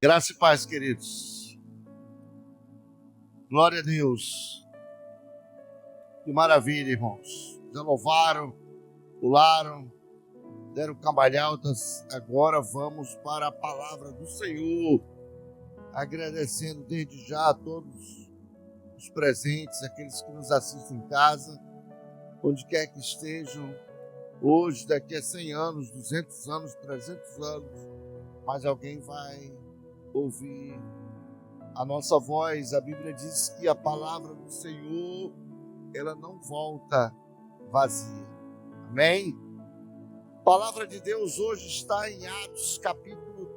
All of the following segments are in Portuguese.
Graça e paz, queridos. Glória a Deus. Que maravilha, irmãos. Já louvaram, pularam, deram cambalhotas. Agora vamos para a palavra do Senhor. Agradecendo desde já a todos os presentes, aqueles que nos assistem em casa, onde quer que estejam. Hoje, daqui a 100 anos, 200 anos, 300 anos, mas alguém vai ouvir a nossa voz. A Bíblia diz que a palavra do Senhor, ela não volta vazia. Amém? A palavra de Deus hoje está em Atos capítulo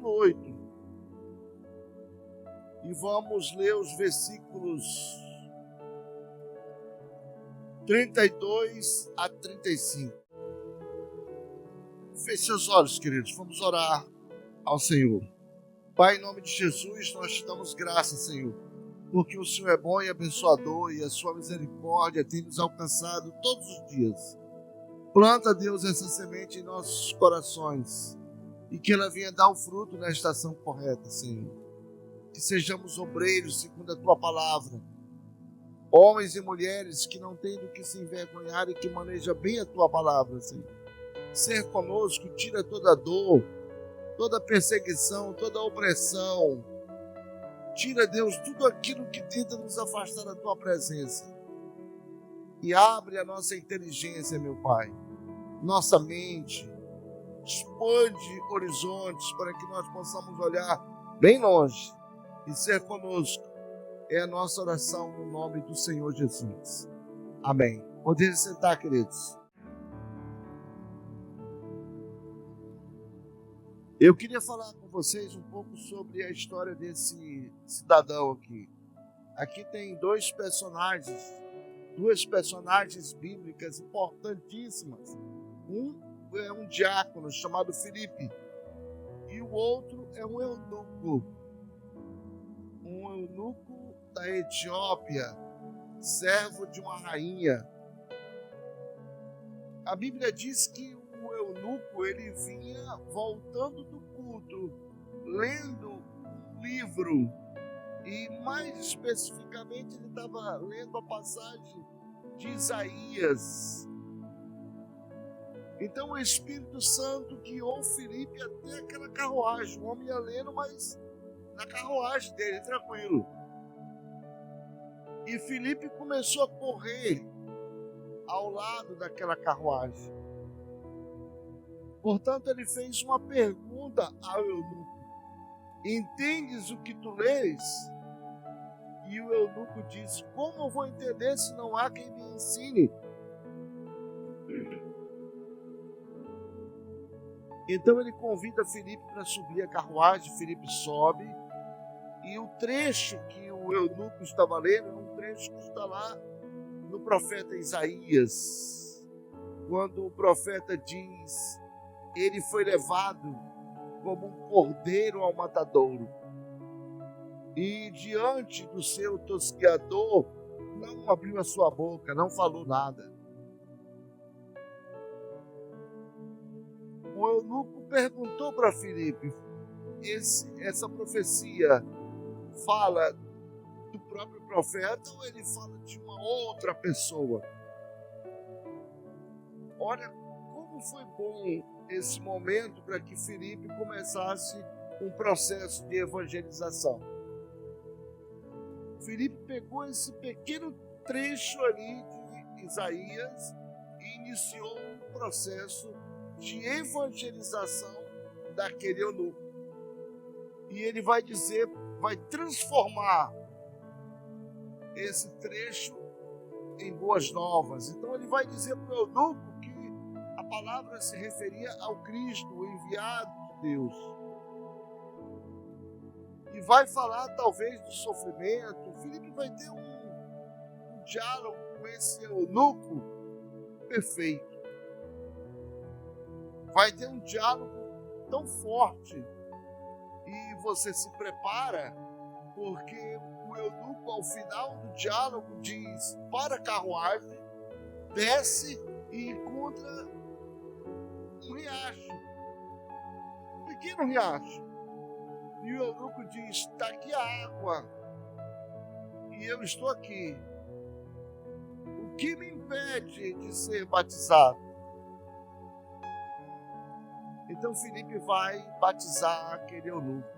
8. E vamos ler os versículos 32 a 35. Feche seus olhos, queridos. Vamos orar ao Senhor. Pai, em nome de Jesus, nós te damos graça, Senhor, porque o Senhor é bom e abençoador e a sua misericórdia tem nos alcançado todos os dias. Planta, Deus, essa semente em nossos corações e que ela venha dar o fruto na estação correta, Senhor. Que sejamos obreiros segundo a tua palavra, homens e mulheres que não têm do que se envergonhar e que manejam bem a tua palavra, Senhor. Ser conosco, tira toda dor, toda perseguição, toda opressão. Tira, Deus, tudo aquilo que tenta nos afastar da tua presença. E abre a nossa inteligência, meu Pai, nossa mente. Expande horizontes para que nós possamos olhar bem longe e ser conosco. É a nossa oração no nome do Senhor Jesus. Amém. Podem sentar, queridos. Eu queria falar com vocês um pouco sobre a história desse cidadão aqui. Aqui tem duas personagens bíblicas importantíssimas. Um é um diácono chamado Filipe e o outro é um eunuco da Etiópia, servo de uma rainha. A Bíblia diz que o eunuco, ele vinha voltando do culto, lendo um livro, e mais especificamente ele estava lendo a passagem de Isaías. Então o Espírito Santo guiou Filipe até aquela carruagem. O homem ia lendo, mas na carruagem dele, tranquilo. E Filipe começou a correr ao lado daquela carruagem. Portanto, ele fez uma pergunta ao eunuco: entendes o que tu lês? E o eunuco disse: como eu vou entender se não há quem me ensine? Então ele convida Filipe para subir a carruagem. Filipe sobe, e o trecho que o eunuco estava lendo é um trecho que está lá no profeta Isaías, quando o profeta diz: ele foi levado como um cordeiro ao matadouro, e diante do seu tosquiador não abriu a sua boca, não falou nada. O eunuco perguntou para Filipe: essa profecia fala do próprio profeta ou ele fala de uma outra pessoa? Olha como foi bom esse momento para que Filipe começasse um processo de evangelização. Filipe pegou esse pequeno trecho ali de Isaías e iniciou um processo de evangelização daquele eunuco. E ele vai dizer, vai transformar esse trecho em boas novas. Então ele vai dizer para o eunuco que a palavra se referia ao Cristo, o enviado de Deus. E vai falar talvez do sofrimento. Filipe vai ter um diálogo com esse eunuco perfeito. Vai ter um diálogo tão forte. E você se prepara, porque o eunuco, ao final do diálogo, diz: para a carruagem, desce e encontra um riacho, um pequeno riacho. E o eunuco diz: está aqui a água, e eu estou aqui. O que me impede de ser batizado? Então Filipe vai batizar aquele eunuco.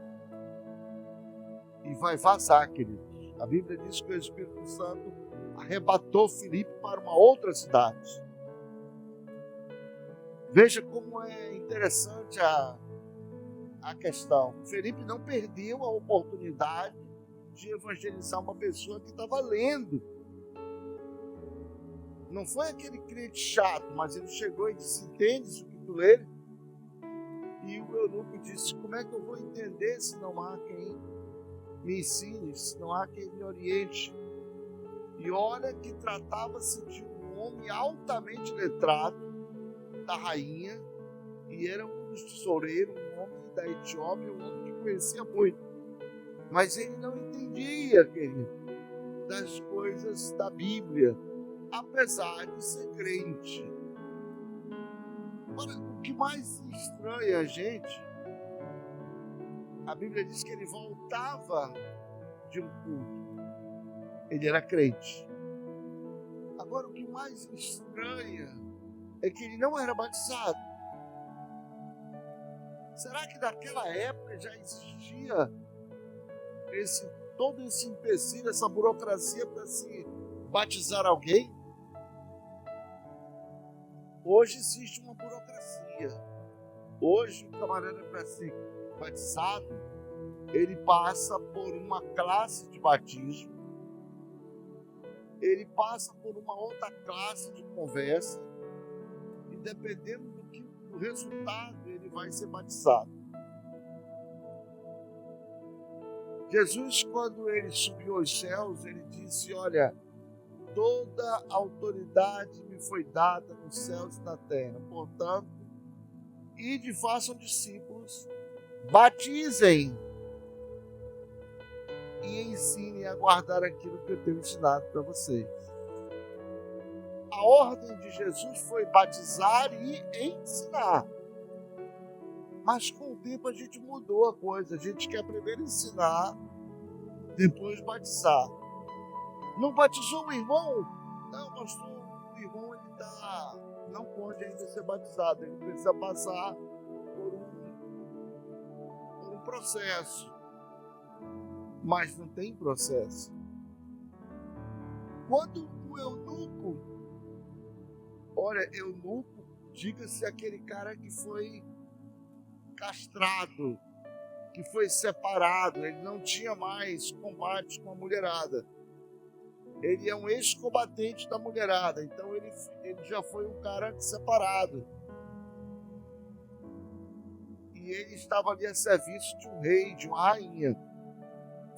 E vai vazar, queridos. A Bíblia diz que o Espírito Santo arrebatou Filipe para uma outra cidade. Veja como é interessante a questão. Filipe não perdeu a oportunidade de evangelizar uma pessoa que estava lendo. Não foi aquele crente chato, mas ele chegou e disse: entende o que tu lê? E o eunuco disse: como é que eu vou entender se não há quem me ensine, se não há quem me oriente? E olha que tratava-se de um homem altamente letrado da rainha, e era um tesoureiro, um homem da Etiópia, um homem que conhecia muito. Mas ele não entendia, querido, das coisas da Bíblia, apesar de ser crente. Agora, o que mais estranha a gente, a Bíblia diz que ele voltava de um culto. Ele era crente. Agora, o que mais estranha é que ele não era batizado. Será que naquela época já existia todo esse empecilho, essa burocracia para se batizar alguém? Hoje existe uma burocracia. Hoje o camarada, para ser batizado, ele passa por uma classe de batismo, ele passa por uma outra classe de conversa, e dependendo do resultado, ele vai ser batizado. Jesus, quando ele subiu aos céus, ele disse: olha, toda autoridade me foi dada nos céus e na terra. Portanto, ide e façam discípulos, batizem e ensinem a guardar aquilo que eu tenho ensinado para vocês. A ordem de Jesus foi batizar e ensinar. Mas com o tempo a gente mudou a coisa. A gente quer primeiro ensinar, depois batizar. Não batizou o irmão? Não, pastor, o irmão não pode ainda ser batizado. Ele precisa passar por um processo. Mas não tem processo. Quando o eunuco, olha, eunuco, diga-se aquele cara que foi castrado, que foi separado, ele não tinha mais combate com a mulherada. Ele é um ex-combatente da mulherada, então ele já foi um cara separado. E ele estava ali a serviço de um rei, de uma rainha.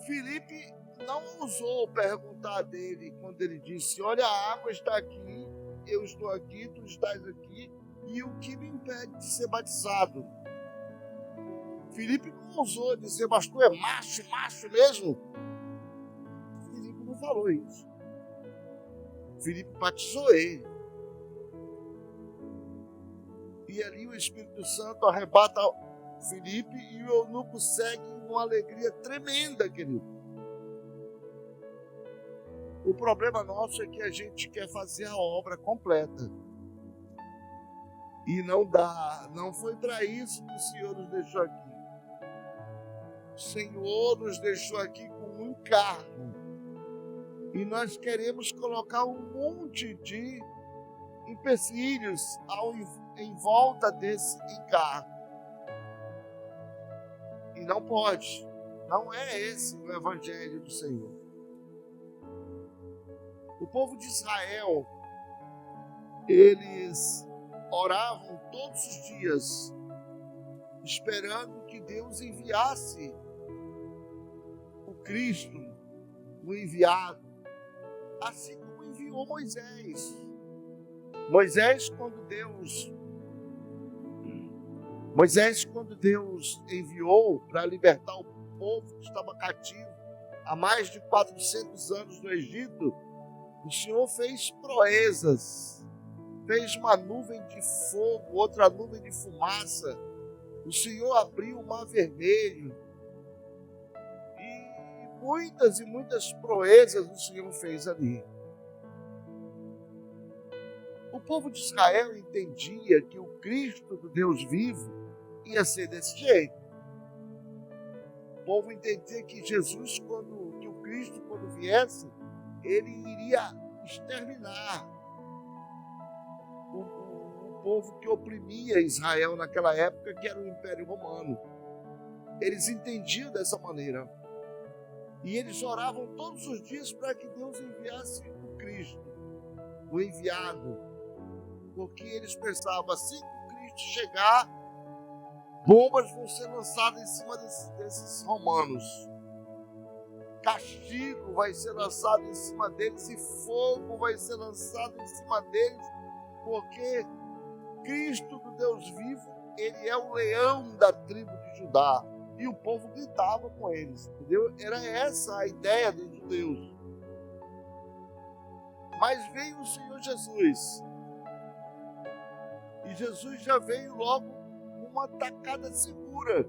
Filipe não ousou perguntar dele quando ele disse: olha, a água está aqui, eu estou aqui, tu estás aqui, e o que me impede de ser batizado? Filipe não ousou dizer: mas tu é macho mesmo? Filipe não falou isso. Filipe batizou ele. E ali o Espírito Santo arrebata Filipe e o eunuco segue uma alegria tremenda, querido. O problema nosso é que a gente quer fazer a obra completa. E não dá. Não foi para isso que o Senhor nos deixou aqui. O Senhor nos deixou aqui com um encargo. E nós queremos colocar um monte de empecilhos em volta desse encargo. E não pode. Não é esse o Evangelho do Senhor. O povo de Israel, eles oravam todos os dias, esperando que Deus enviasse o Cristo, o enviado, assim como enviou Moisés. Moisés, quando Deus enviou para libertar o povo que estava cativo há mais de 400 anos no Egito, o Senhor fez proezas, fez uma nuvem de fogo, outra nuvem de fumaça. O Senhor abriu o mar vermelho, muitas e muitas proezas o Senhor fez ali. O povo de Israel entendia que o Cristo do Deus vivo ia ser desse jeito. O povo entendia que Jesus, que o Cristo, quando viesse, ele iria exterminar o povo que oprimia Israel naquela época, que era o Império Romano. Eles entendiam dessa maneira. E eles oravam todos os dias para que Deus enviasse o Cristo, o enviado. Porque eles pensavam, assim que o Cristo chegar, bombas vão ser lançadas em cima desses romanos. Castigo vai ser lançado em cima deles e fogo vai ser lançado em cima deles, porque Cristo do Deus vivo, ele é o leão da tribo de Judá. E o povo gritava com eles, entendeu? Era essa a ideia dos judeus. Mas veio o Senhor Jesus. E Jesus já veio logo com uma tacada segura.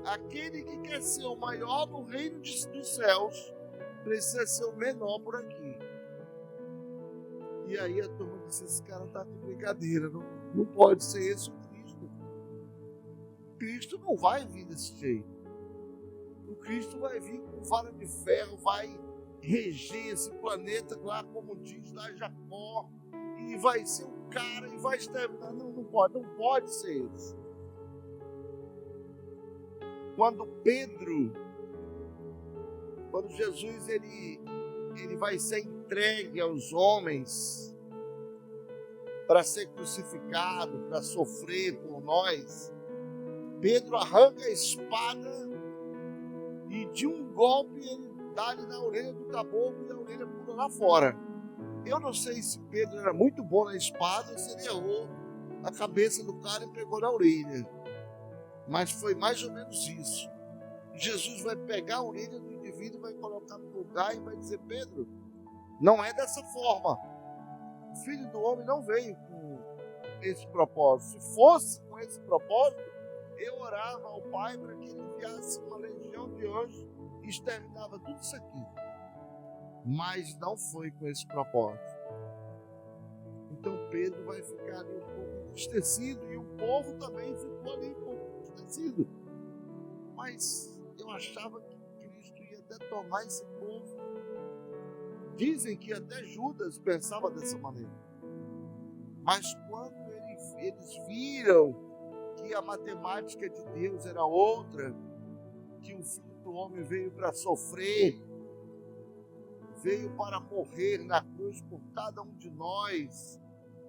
Aquele que quer ser o maior no reino dos céus, precisa ser o menor por aqui. E aí a turma disse, esse cara está de brincadeira, não pode ser esse o Cristo. O Cristo não vai vir desse jeito. O Cristo vai vir com vara de ferro, vai reger esse planeta lá, como diz lá Jacó, e vai ser um cara e vai exterminar. Não pode ser esse. Quando Jesus ele vai ser entregue aos homens para ser crucificado, para sofrer por nós, Pedro arranca a espada e de um golpe ele dá-lhe na orelha do caboclo e a orelha pula lá fora. Eu não sei se Pedro era muito bom na espada ou se ele errou a cabeça do cara e pegou na orelha. Mas foi mais ou menos isso. Jesus vai pegar a orelha do indivíduo, vai colocar no lugar e vai dizer, Pedro, não é dessa forma. O Filho do Homem não veio com esse propósito. Se fosse com esse propósito, eu orava ao Pai para que ele enviasse uma legião de anjos e exterminava tudo isso aqui. Mas não foi com esse propósito. Então Pedro vai ficar ali um pouco entristecido e o povo também ficou ali um pouco entristecido. Mas eu achava que Cristo ia até tomar esse povo. Dizem que até Judas pensava dessa maneira. Mas quando eles viram que a matemática de Deus era outra, que o Filho do Homem veio para sofrer, veio para morrer na cruz por cada um de nós,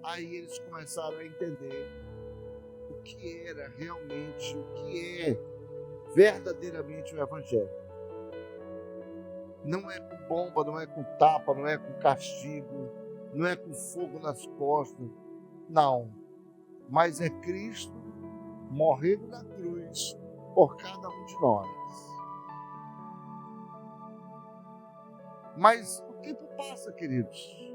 aí eles começaram a entender o que era realmente, o que é verdadeiramente o Evangelho. Não é com bomba, não é com tapa, não é com castigo, não é com fogo nas costas, não. Mas é Cristo morrendo na cruz por cada um de nós. Mas o tempo passa, queridos.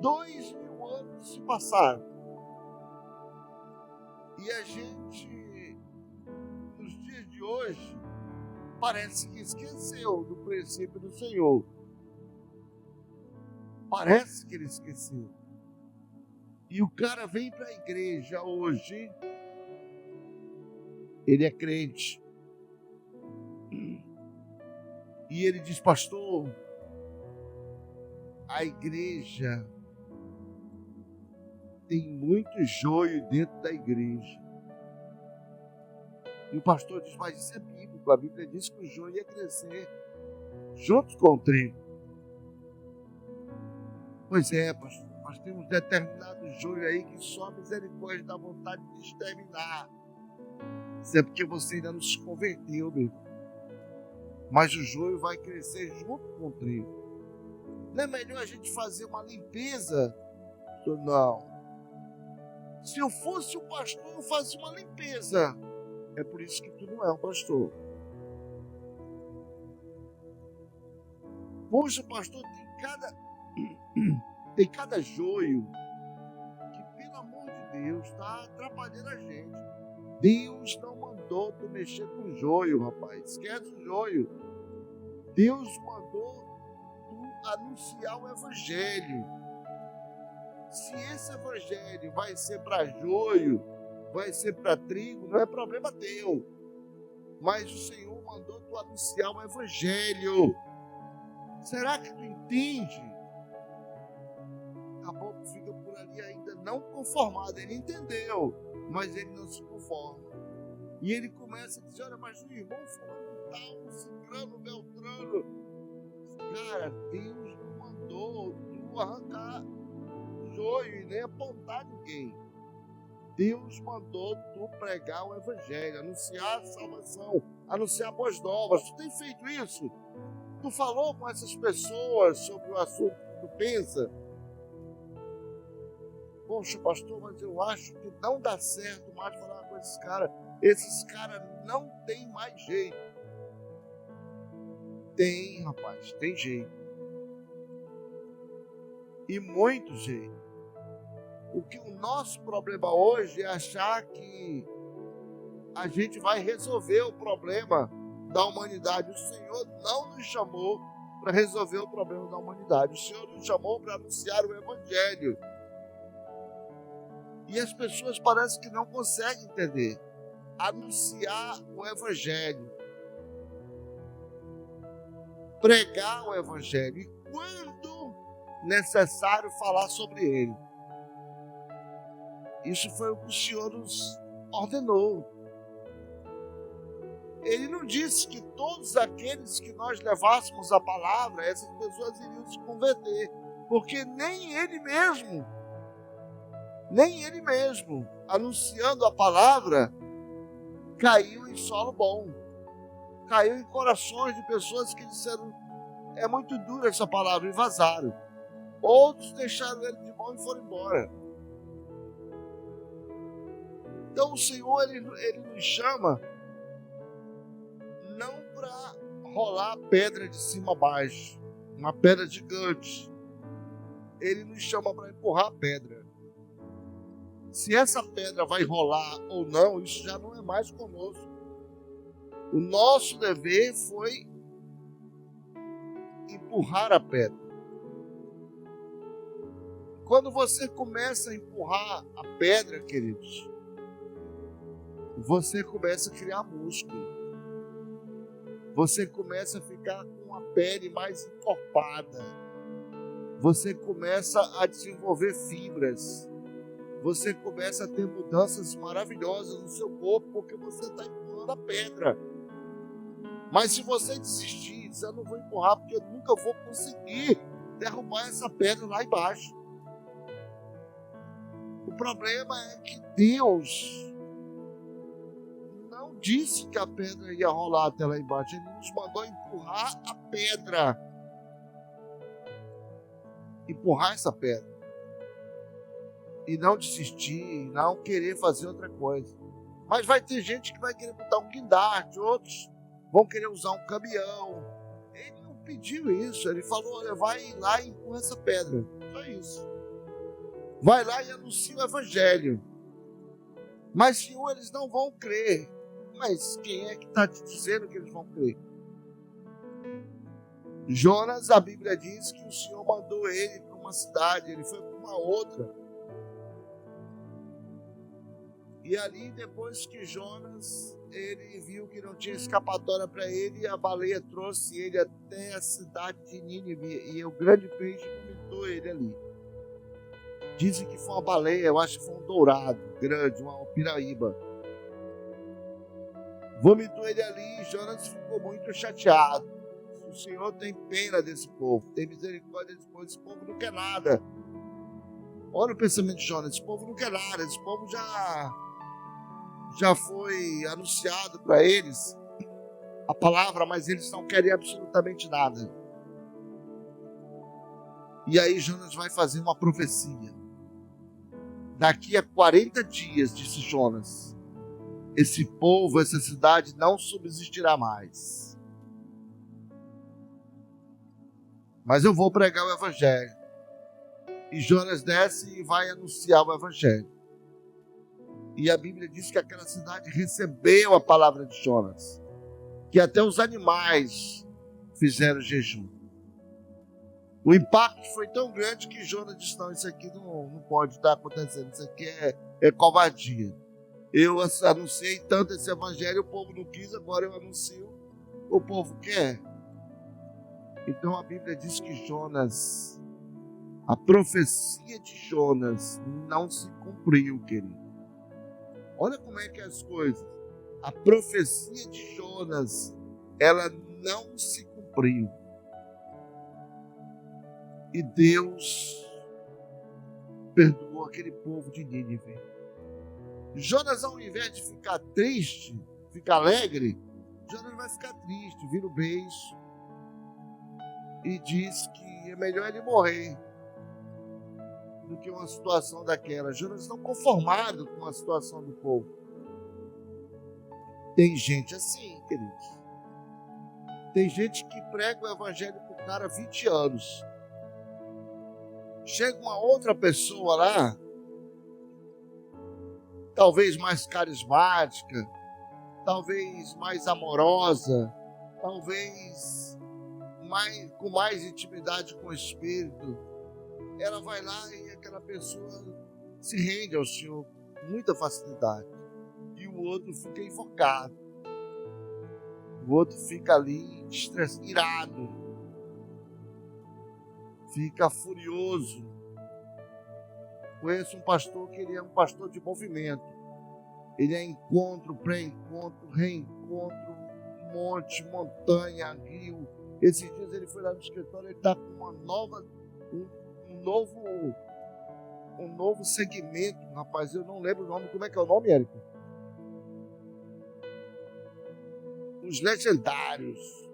2000 anos se passaram. E a gente, nos dias de hoje, parece que esqueceu do princípio do Senhor. Parece que ele esqueceu. E o cara vem para a igreja hoje, ele é crente. E ele diz, pastor, a igreja tem muito joio dentro da igreja. E o pastor diz, mas isso é bíblico. A Bíblia diz que o joio ia crescer junto com o trigo. Pois é, pastor, nós temos determinado joio aí que só a misericórdia dá vontade de exterminar. Isso é porque você ainda não se converteu, meu. Mas o joio vai crescer junto com o trigo. Não é melhor a gente fazer uma limpeza? Não. Se eu fosse o pastor, eu fazia uma limpeza. É por isso que tu não é um pastor. Poxa, pastor, tem cada joio que, pelo amor de Deus, está atrapalhando a gente. Deus não mandou tu mexer com joio, rapaz. Esquece o joio. Deus mandou tu anunciar o evangelho. Se esse evangelho vai ser para joio, vai ser para trigo, não é problema teu. Mas o Senhor mandou tu anunciar o evangelho. Será que tu entende? Caboclo fica por ali ainda não conformado. Ele entendeu, mas ele não se conforma. E ele começa a dizer: olha, mas o irmão fulano tal, o ciclano, o beltrano. Cara, Deus não mandou tu arrancar joio e nem apontar ninguém. Deus mandou tu pregar o evangelho, anunciar a salvação, anunciar boas novas. Tu tem feito isso? Tu falou com essas pessoas sobre o assunto que tu pensa? Poxa, pastor, mas eu acho que não dá certo mais falar com esses caras. Esses caras não tem mais jeito. Tem, rapaz, tem jeito. E muito jeito. O nosso problema hoje é achar que a gente vai resolver o problema da humanidade. O Senhor não nos chamou para resolver o problema da humanidade. O Senhor nos chamou para anunciar o evangelho. E as pessoas parecem que não conseguem entender. Anunciar o evangelho. Pregar o evangelho. E quando necessário falar sobre ele. Isso foi o que o Senhor nos ordenou. Ele não disse que todos aqueles que nós levássemos a palavra, essas pessoas iriam se converter. Porque nem ele mesmo, anunciando a palavra, caiu em solo bom. Caiu em corações de pessoas que disseram: é muito dura essa palavra, e vazaram. Outros deixaram ele de mão e foram embora. Então o Senhor, ele nos chama não para rolar a pedra de cima a baixo, uma pedra gigante. Ele nos chama para empurrar a pedra. Se essa pedra vai rolar ou não, isso já não é mais conosco. O nosso dever foi empurrar a pedra. Quando você começa a empurrar a pedra, queridos, você começa a criar músculo. Você começa a ficar com a pele mais encorpada. Você começa a desenvolver fibras. Você começa a ter mudanças maravilhosas no seu corpo, porque você está empurrando a pedra. Mas se você desistir, dizer: eu não vou empurrar porque eu nunca vou conseguir derrubar essa pedra lá embaixo. O problema é que Deus não disse que a pedra ia rolar até lá embaixo. Ele nos mandou empurrar a pedra. Empurrar essa pedra. E não desistir, não querer fazer outra coisa. Mas vai ter gente que vai querer botar um guindaste, outros vão querer usar um caminhão. Ele não pediu isso, ele falou: olha, vai lá e empurra essa pedra. Só isso. Vai lá e anuncia o evangelho. Mas, Senhor, eles não vão crer. Mas quem é que está te dizendo que eles vão crer? Jonas, a Bíblia diz que o Senhor mandou ele para uma cidade, ele foi para uma outra. E ali, depois que Jonas, ele viu que não tinha escapatória para ele, a baleia trouxe ele até a cidade de Nínive, e o grande peixe vomitou ele ali. Dizem que foi uma baleia, eu acho que foi um dourado grande, uma piraíba. Vomitou ele ali, e Jonas ficou muito chateado. O Senhor tem pena desse povo, tem misericórdia desse povo. Esse povo não quer nada. Olha o pensamento de Jonas: esse povo não quer nada, esse povo já foi anunciado para eles a palavra, mas eles não querem absolutamente nada. E aí Jonas vai fazer uma profecia. Daqui a 40 dias, disse Jonas, esse povo, essa cidade não subsistirá mais. Mas eu vou pregar o evangelho. E Jonas desce e vai anunciar o evangelho. E a Bíblia diz que aquela cidade recebeu a palavra de Jonas. Que até os animais fizeram jejum. O impacto foi tão grande que Jonas disse: não, isso aqui não pode estar acontecendo, isso aqui é covardia. Eu anunciei tanto esse evangelho, o povo não quis, agora eu anuncio, o povo quer. Então a Bíblia diz que Jonas, a profecia de Jonas não se cumpriu, querido. Olha como é que é as coisas. A profecia de Jonas, ela não se cumpriu. E Deus perdoou aquele povo de Nínive. Jonas, ao invés de ficar triste, ficar alegre, Jonas vai ficar triste, vira o beiço e diz que é melhor ele morrer do que uma situação daquela. Jonas não conformado com a situação do povo. Tem gente assim, queridos. Tem gente que prega o evangelho para o cara há 20 anos. Chega uma outra pessoa lá, talvez mais carismática, talvez mais amorosa, talvez com mais intimidade com o Espírito. Ela vai lá e aquela pessoa se rende ao Senhor com muita facilidade. E o outro fica enfocado. O outro fica ali irado. Fica furioso. Conheço um pastor que ele é um pastor de movimento. Ele é encontro, pré-encontro, reencontro, monte, montanha, rio. Esses dias ele foi lá no escritório, ele está com uma nova, um novo segmento, rapaz, eu não lembro o nome. Como é que é o nome, Érico? Os Legendários.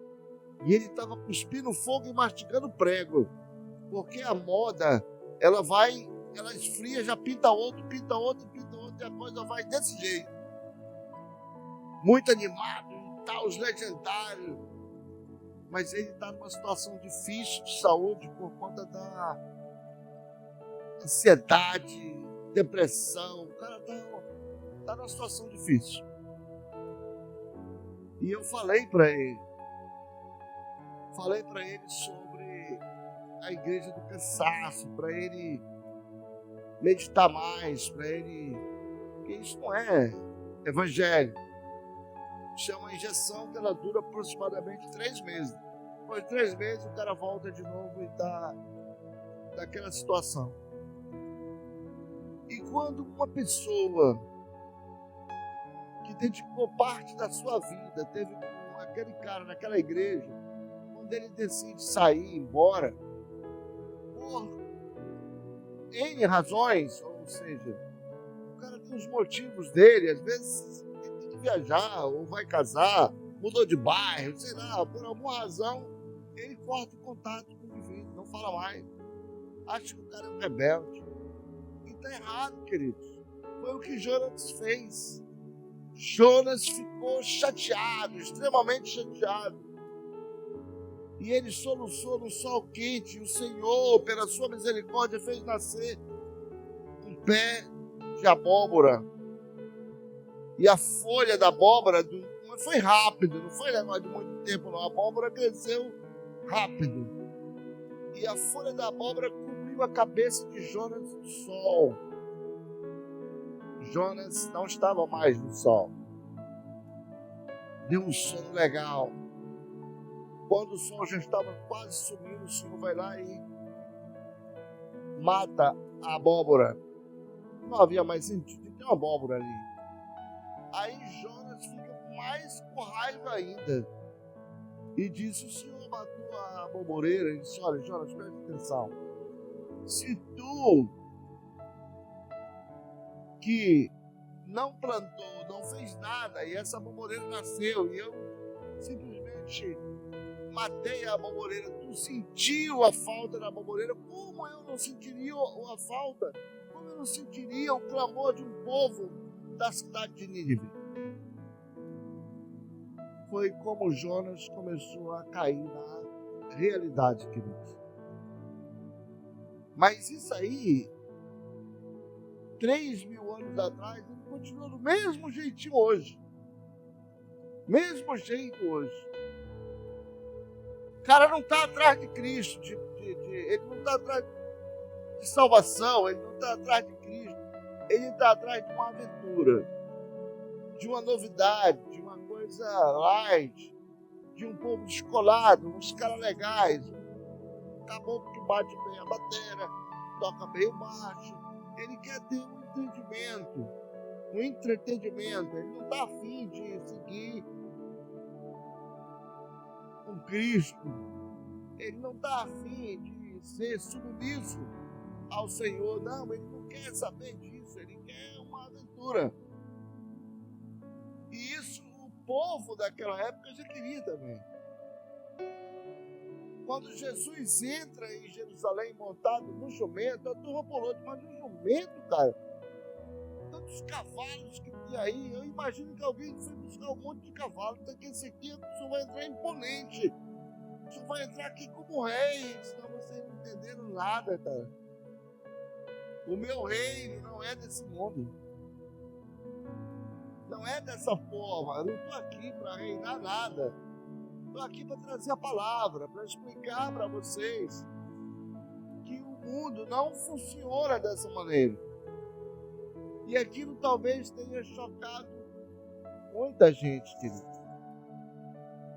E ele estava cuspindo fogo e mastigando prego. Porque a moda, ela esfria, já pinta outro, e a coisa vai desse jeito. Muito animado, tá, os Legendários. Mas ele está numa situação difícil de saúde por conta da ansiedade, depressão. O cara está numa situação difícil. E eu falei para ele sobre a igreja do cansaço, para ele meditar mais, para ele, porque isso não é evangelho. Isso é uma injeção que ela dura aproximadamente 3 meses. Depois de 3 meses o cara volta de novo e está naquela situação. E quando uma pessoa que dedicou parte da sua vida, teve com aquele cara naquela igreja, quando ele decide sair, ir embora, por N razões, ou seja, o cara tem os motivos dele, às vezes ele tem que viajar, ou vai casar, mudou de bairro, sei lá, por alguma razão, ele corta o contato com o indivíduo, não fala mais. Acha que o cara é um rebelde. E está errado, queridos. Foi o que Jonas fez. Jonas ficou chateado, extremamente chateado. E ele soluçou no sol quente. E o Senhor, pela sua misericórdia, fez nascer um pé de abóbora. E a folha da abóbora não foi rápido, não foi negócio de muito tempo, não. A abóbora cresceu rápido. E a folha da abóbora cobriu a cabeça de Jonas no sol. Jonas não estava mais no sol. Deu um sono legal. Quando o sol já estava quase sumindo, o Senhor vai lá e mata a abóbora. Não havia mais sentido de ter uma abóbora ali. Aí Jonas fica mais com raiva ainda. E disse: o Senhor matou a aboboreira. Ele disse: olha, Jonas, preste atenção. Se tu que não plantou, não fez nada, e essa aboboreira nasceu, e eu simplesmente matei a aboboreira, tu sentiu a falta da aboboreira, como eu não sentiria a falta? Como eu não sentiria o clamor de um povo da cidade de Nínive? Foi como Jonas começou a cair na realidade, queridos. Mas isso aí, 3.000 anos atrás, ele continua do mesmo jeitinho hoje. Mesmo jeito hoje. cara não está atrás de Cristo, ele não está atrás de salvação, ele não está atrás de Cristo, ele está atrás de uma aventura, de uma novidade, de uma coisa light, de um povo descolado, uns caras legais, um caboclo que bate bem a bateria, toca bem baixo. Ele quer ter um entendimento, um entretenimento. Ele não está afim de seguir com Cristo. Ele não está afim de ser submisso ao Senhor. Não, ele não quer saber disso. Ele quer uma aventura. E isso o povo daquela época já queria também. Quando Jesus entra em Jerusalém montado no jumento, a turma pulou, mas no jumento, cara, tantos cavalos que tinha aí, eu imagino que alguém foi buscar um monte de cavalo, então que esse aqui o senhor vai entrar imponente, o senhor vai entrar aqui como rei, senão vocês não entenderam nada, cara. O meu reino não é desse mundo, não é dessa forma, eu não estou aqui para reinar nada. Estou aqui para trazer a palavra, para explicar para vocês que o mundo não funciona dessa maneira. E aquilo talvez tenha chocado muita gente, querido.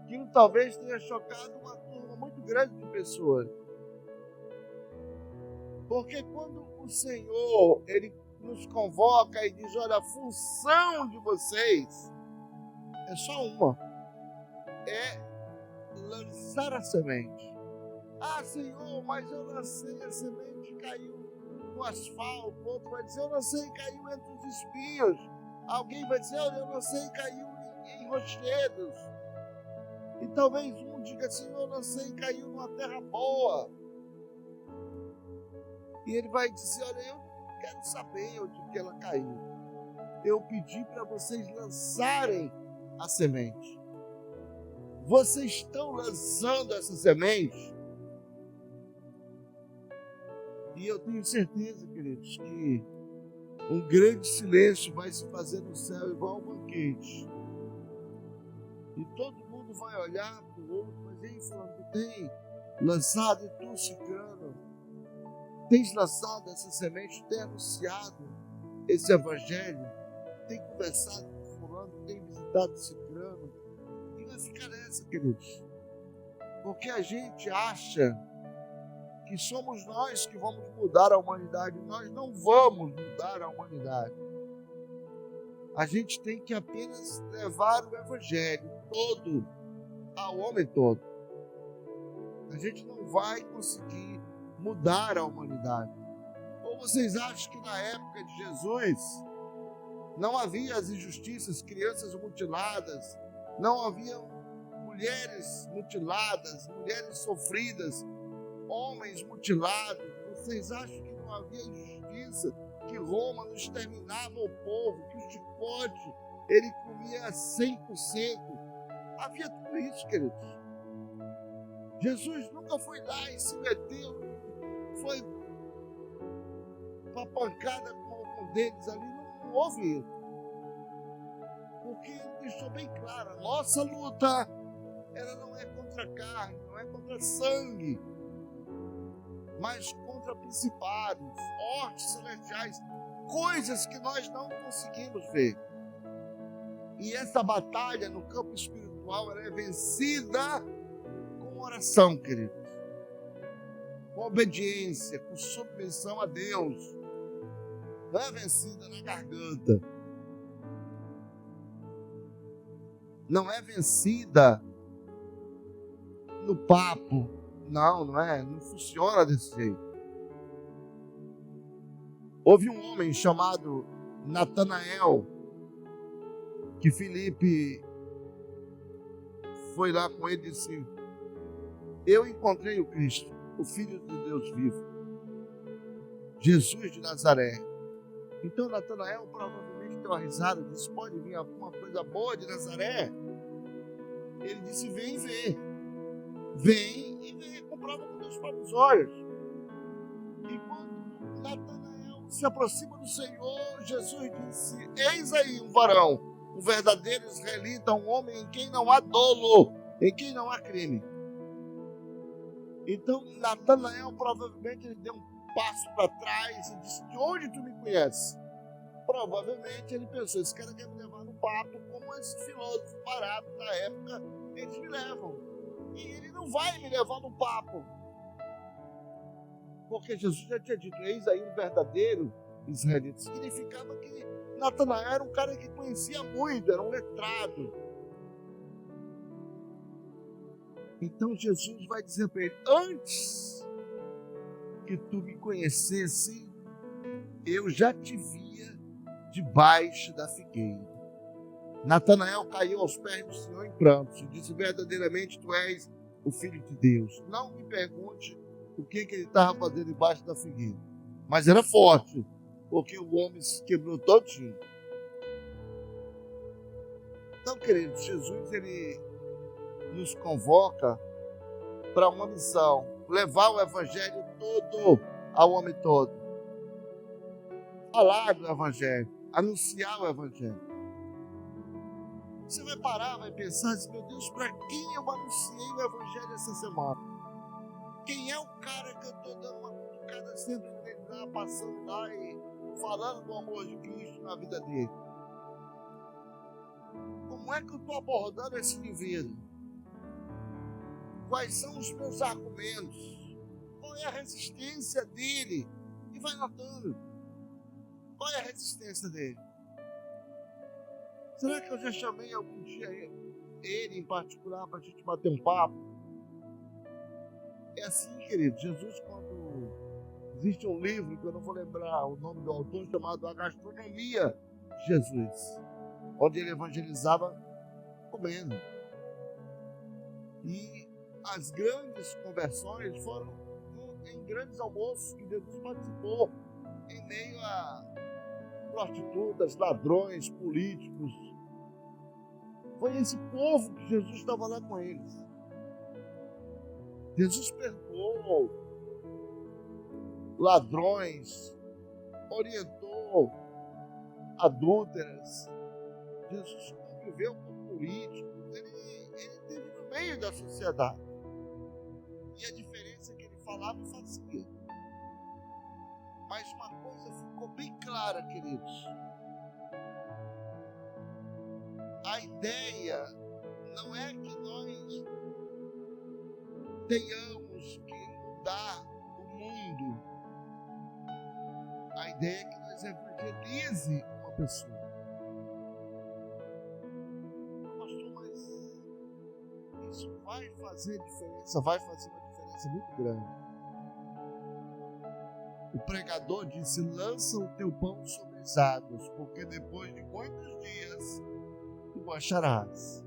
Aquilo talvez tenha chocado uma turma muito grande de pessoas. Porque quando o Senhor, Ele nos convoca e diz, olha, a função de vocês é só uma. É lançar a semente. Ah, Senhor, mas eu lancei a semente e caiu no asfalto. O outro vai dizer, eu lancei e caiu entre os espinhos. Alguém vai dizer, eu lancei e caiu em rochedos. E talvez um diga assim, eu lancei e caiu numa terra boa. E ele vai dizer, olha, eu não quero saber onde que ela caiu. Eu pedi para vocês lançarem a semente. Vocês estão lançando essa semente? E eu tenho certeza, queridos, que um grande silêncio vai se fazer no céu igual um banquete. E todo mundo vai olhar para o outro, mas aí falando, tu tem lançado e tu ciclano, tens lançado essa semente, tem anunciado esse evangelho, tem conversado com fulano, tem visitado ciclano. E vai ficar nessa, queridos. Porque a gente acha que somos nós que vamos mudar a humanidade. Nós não vamos mudar a humanidade. A gente tem que apenas levar o evangelho todo ao homem todo. A gente não vai conseguir mudar a humanidade. Ou vocês acham que na época de Jesus não havia as injustiças, crianças mutiladas, não havia mulheres mutiladas, mulheres sofridas, homens mutilados? Vocês acham que não havia injustiça, que Roma não exterminava o povo, que o chicote ele comia 100%? Havia tudo isso, queridos. Jesus nunca foi lá e se meteu, foi para pancada com algum deles ali, não houve isso. Porque ele deixou bem claro, a nossa luta, ela não é contra a carne, não é contra sangue, mas contra principados, hortes celestiais, coisas que nós não conseguimos ver. E essa batalha no campo espiritual, ela é vencida com oração, queridos, com obediência, com submissão a Deus. Não é vencida na garganta, não é vencida no papo. Não é, não funciona desse jeito. Houve um homem chamado Natanael, que Filipe foi lá com ele e disse, eu encontrei o Cristo, o Filho de Deus vivo, Jesus de Nazaré. Então Natanael provavelmente deu uma risada, disse, pode vir alguma coisa boa de Nazaré? Ele disse, vem ver. Vem e vem, comprova com os próprios olhos. E quando Natanael se aproxima do Senhor, Jesus disse, eis aí um varão, um verdadeiro israelita, um homem em quem não há dolo, em quem não há crime. Então, Natanael provavelmente ele deu um passo para trás e disse: de onde tu me conheces? Provavelmente ele pensou: esse cara quer me levar no papo, como esses filósofos baratos da época, eles me levam. E ele não vai me levar no papo. Porque Jesus já tinha dito: eis aí o verdadeiro israelita. Significava que Natanael era um cara que conhecia muito, era um letrado. Então Jesus vai dizer para ele: antes que tu me conhecesse, eu já te via debaixo da figueira. Natanael caiu aos pés do Senhor em prantos e disse: verdadeiramente tu és o Filho de Deus. Não me pergunte o que ele estava fazendo debaixo da figueira, mas era forte, porque o homem se quebrou todinho. Então, queridos, Jesus ele nos convoca para uma missão: levar o evangelho todo ao homem todo, falar do evangelho, anunciar o evangelho. Você vai parar, vai pensar assim: meu Deus, para quem eu anunciei o evangelho essa semana? Quem é o cara que eu estou dando uma cutucada sempre nele lá, passando lá e falando do amor de Cristo na vida dele? Como é que eu estou abordando esse indivíduo? Quais são os meus argumentos? Qual é a resistência dele? E vai notando. Qual é a resistência dele? Será que eu já chamei algum dia ele em particular para a gente bater um papo? É assim, querido. Jesus, quando existe um livro que eu não vou lembrar o nome do autor, chamado A Gastronomia de Jesus, onde ele evangelizava comendo. E as grandes conversões foram em grandes almoços que Jesus participou, em meio a prostitutas, ladrões, políticos. Foi esse povo que Jesus estava lá com eles. Jesus perdoou ladrões, orientou adúlteras. Jesus conviveu com políticos, ele esteve no meio da sociedade. E a diferença é que ele falava e fazia. Mas uma coisa ficou bem clara, queridos. A ideia não é que nós tenhamos que mudar o mundo. A ideia é que nós evangelize uma pessoa. Pastor, mas isso vai fazer diferença, vai fazer uma diferença muito grande. O pregador disse: lança o teu pão sobre as águas, porque depois de muitos dias tu acharás.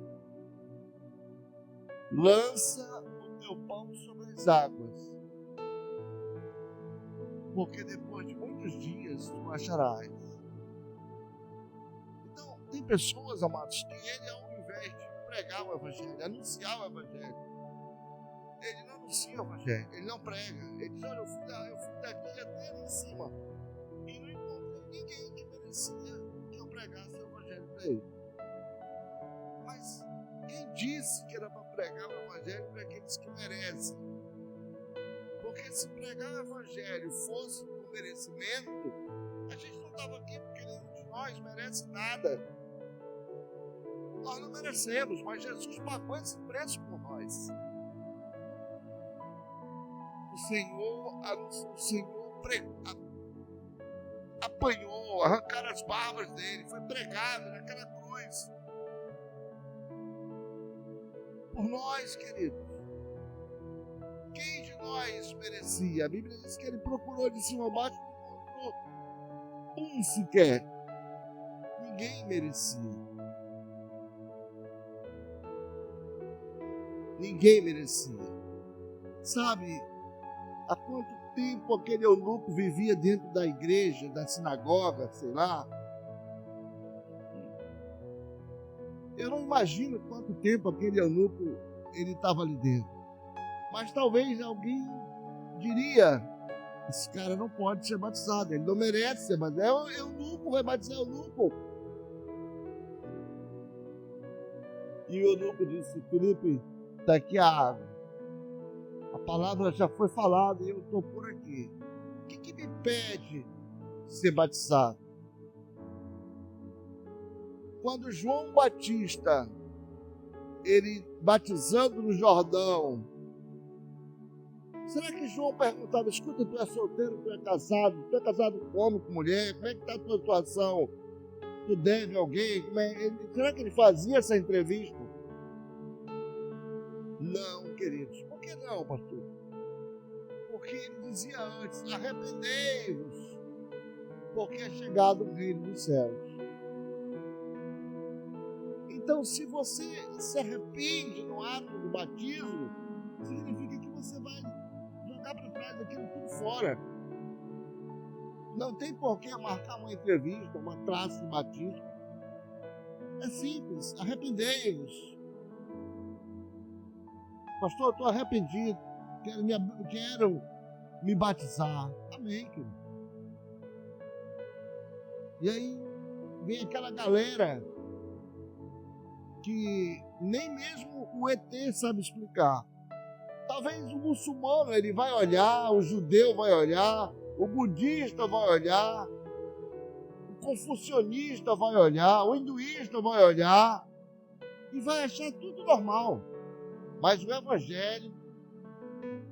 Lança o teu pão sobre as águas, porque depois de muitos dias tu acharás. Então, tem pessoas, amados, que ele, ao invés de pregar o evangelho, anunciar o evangelho, ele não anuncia o evangelho, ele não prega. Ele diz: olha, eu fui daqui até ali em cima e não encontrei ninguém que merecia que eu pregasse o evangelho para ele. Mas quem disse que era para pregar o evangelho para aqueles que merecem? Porque se pregar o evangelho fosse por merecimento, a gente não estava aqui, porque nenhum de nós merece nada. Nós não merecemos, mas Jesus pagou esse preço por nós. O Senhor apanhou, arrancaram as barbas dele, foi pregado naquela cruz. Por nós, queridos. Quem de nós merecia? A Bíblia diz que ele procurou de cima a baixo e não encontrou um sequer. Ninguém merecia. Ninguém merecia. Sabe, há quanto tempo aquele eunuco vivia dentro da igreja, da sinagoga, sei lá? Eu não imagino quanto tempo aquele eunuco ele estava ali dentro. Mas talvez alguém diria: esse cara não pode ser batizado, ele não merece ser batizado. É eunuco, vai batizar eunuco. E o eunuco disse: Filipe, está aqui a água. A palavra já foi falada e eu estou por aqui. O que me impede de ser batizado? Quando João Batista, ele batizando no Jordão, será que João perguntava: escuta, tu é solteiro, tu é casado com homem, com mulher, como é que está a tua situação? Tu deve alguém? Será que ele fazia essa entrevista? Não, queridos. Por que não, pastor? Porque ele dizia antes: arrependei-vos, porque é chegado o reino dos céus. Então, se você se arrepende no ato do batismo, significa que você vai jogar para trás aquilo tudo fora. Não tem por que marcar uma entrevista, uma classe de batismo. É simples: arrependei-vos. Pastor, eu estou arrependido, quero me batizar. Amém, querido. E aí vem aquela galera que nem mesmo o ET sabe explicar. Talvez o muçulmano ele vai olhar, o judeu vai olhar, o budista vai olhar, o confucionista vai olhar, o hinduísta vai olhar e vai achar tudo normal. Mas o evangelho,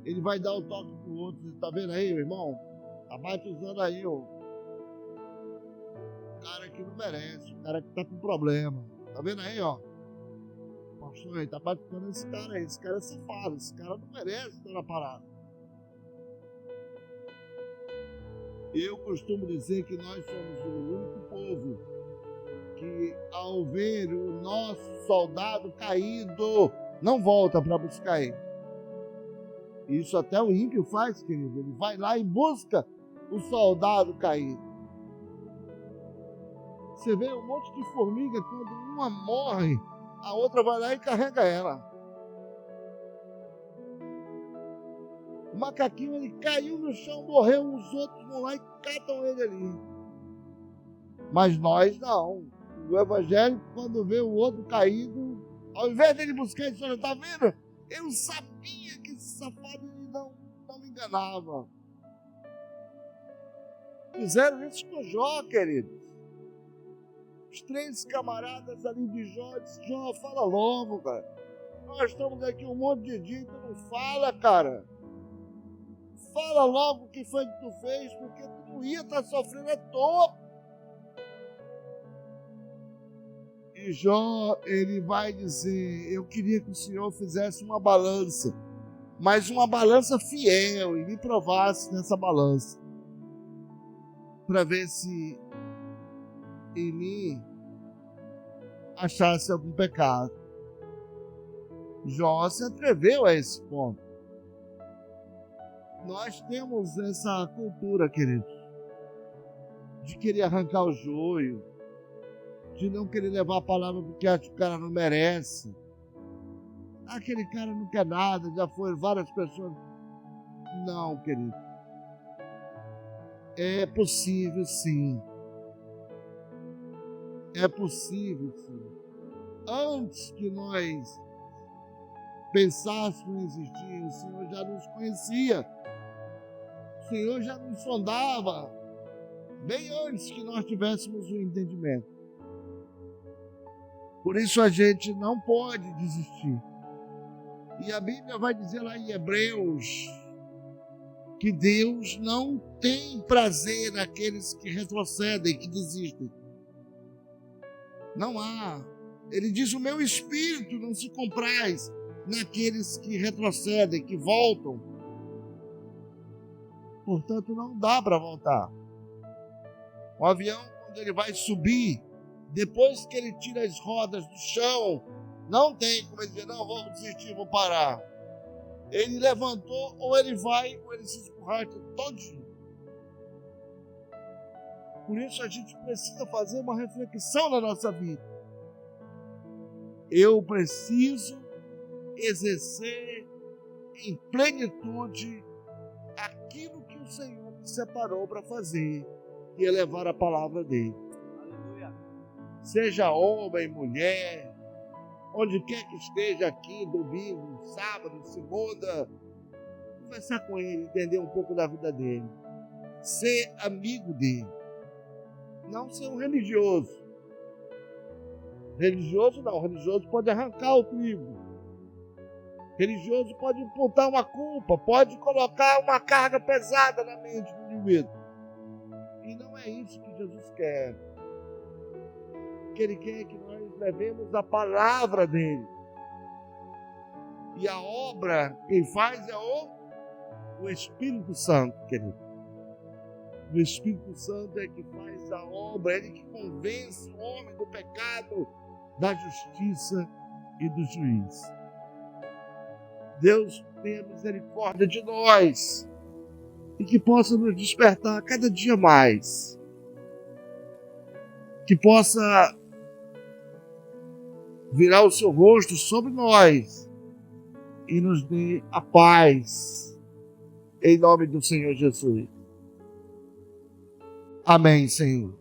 ele vai dar o toque pro outro. Você está vendo aí, meu irmão? Está batizando aí o cara que não merece, o cara que está com problema. Está vendo aí, ó? Pastor, ele está batizando esse cara aí. Esse cara é safado, esse cara não merece estar na parada. Eu costumo dizer que nós somos o único povo que, ao ver o nosso soldado caído, não volta para buscar ele. Isso até o ímpio faz, querido. Ele vai lá e busca o soldado caído. Você vê um monte de formiga, quando uma morre, a outra vai lá e carrega ela. O macaquinho, ele caiu no chão, morreu, os outros vão lá e catam ele ali. Mas nós não. O evangélico, quando vê o outro caído, ao invés dele buscar, ele fala: tá vendo? Eu sabia que esse safado não me enganava. Fizeram isso com Jó, queridos. Os 3 camaradas ali de Jó, disse: Jó, fala logo, cara. Nós estamos aqui um monte de dia, tu não fala, cara. Fala logo o que foi que tu fez, porque tu não ia estar sofrendo à toa. E Jó, ele vai dizer: eu queria que o Senhor fizesse uma balança, mas uma balança fiel, e me provasse nessa balança, para ver se em mim achasse algum pecado. Jó se atreveu a esse ponto. Nós temos essa cultura, queridos, de querer arrancar o joio, de não querer levar a palavra porque acha que o cara não merece. Aquele cara não quer nada, já foi várias pessoas. Não, querido. É possível, sim. É possível, sim. Antes que nós pensássemos em existir, o Senhor já nos conhecia. O Senhor já nos sondava, bem antes que nós tivéssemos o entendimento. Por isso a gente não pode desistir. E a Bíblia vai dizer lá em Hebreus que Deus não tem prazer naqueles que retrocedem, que desistem. Não há. Ele diz: o meu espírito não se compraz naqueles que retrocedem, que voltam. Portanto, não dá para voltar. O avião, quando ele vai subir, depois que ele tira as rodas do chão, não tem como ele dizer: não, vou desistir, vou parar. Ele levantou, ou ele vai, ou ele se esborracha todinho. Por isso a gente precisa fazer uma reflexão na nossa vida. Eu preciso exercer em plenitude aquilo que o Senhor me separou para fazer, que é levar a palavra dele. Aleluia. Seja homem, mulher, onde quer que esteja aqui, domingo, sábado, segunda, conversar com ele, entender um pouco da vida dele, ser amigo dele, não ser um religioso. Religioso não, religioso pode arrancar o trigo. Religioso pode imputar uma culpa, pode colocar uma carga pesada na mente do indivíduo. E não é isso que Jesus quer. O que Ele quer é que nós levemos a palavra dele. E a obra, quem faz é o Espírito Santo, querido. O Espírito Santo é que faz a obra, ele que convence o homem do pecado, da justiça e do juízo. Deus tenha misericórdia de nós e que possa nos despertar cada dia mais. Que possa virar o seu rosto sobre nós e nos dê a paz, em nome do Senhor Jesus. Amém, Senhor.